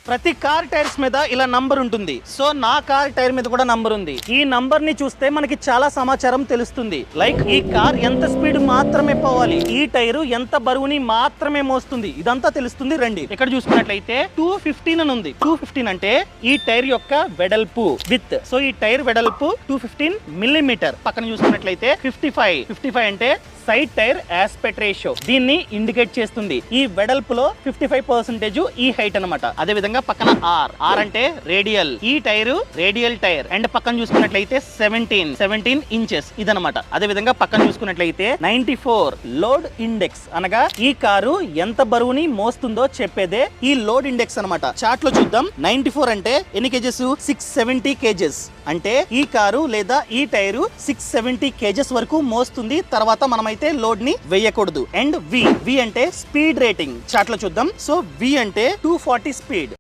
ప్రతి car tyres మీద ఇలా నంబర్ ఉంటుంది. సో నా కార్ టైర్ మీద కూడా నంబర్ ఉంది. ఈ నంబర్ ని చూస్తే మనకి చాలా సమాచారం తెలుస్తుంది. లైక్ ఈ కార్ ఎంత స్పీడ్ మాత్రమే పోవాలి, ఈ టైర్ ఎంత బరువుని మాత్రమే మోస్తుంది, ఇదంతా తెలుస్తుంది. రండి, ఇక్కడ చూసుకున్నట్లయితే 215 అని ఉంది. 215 అంటే ఈ టైర్ యొక్క వెడల్పు, విత్. సో ఈ టైర్ వెడల్పు 215 మిల్లీమీటర్. పక్కన చూసుకున్నట్లయితే 55 అంటే సైడ్ టైర్ ఆస్పెక్ట్ రేషియో, దీన్ని ఇండికేట్ చేస్తుంది. ఈ వెడల్పులో 55% ఈ హైట్ అన్నమాట. అదే విధంగా పక్కన ఆర్ అంటే రేడియల్, ఈ టైర్ రేడియల్ టైర్. అండ్ పక్కన చూసుకున్నట్లయితే 17 ఇంచెస్ ఇదనమాట. అదే విధంగా పక్కన చూసుకున్నట్లయితే 94 లోడ్ ఇండెక్స్, అనగా ఈ కారు ఎంత బరువుని మోస్తుందో చెప్పేదే ఈ లోడ్ ఇండెక్స్ అనమాట. చార్ట్ లో చూద్దాం. 94 అంటే ఎన్ని కేజెస్? 670 కేజెస్. అంటే ఈ కారు లేదా ఈ టైరు 670 కేజెస్ వరకు మోస్తుంది. తర్వాత మనమైతే లోడ్ ని వేయకూడదు. అండ్ వి అంటే స్పీడ్ రేటింగ్. చార్ట్ లో చూద్దాం. సో వి అంటే 240 స్పీడ్.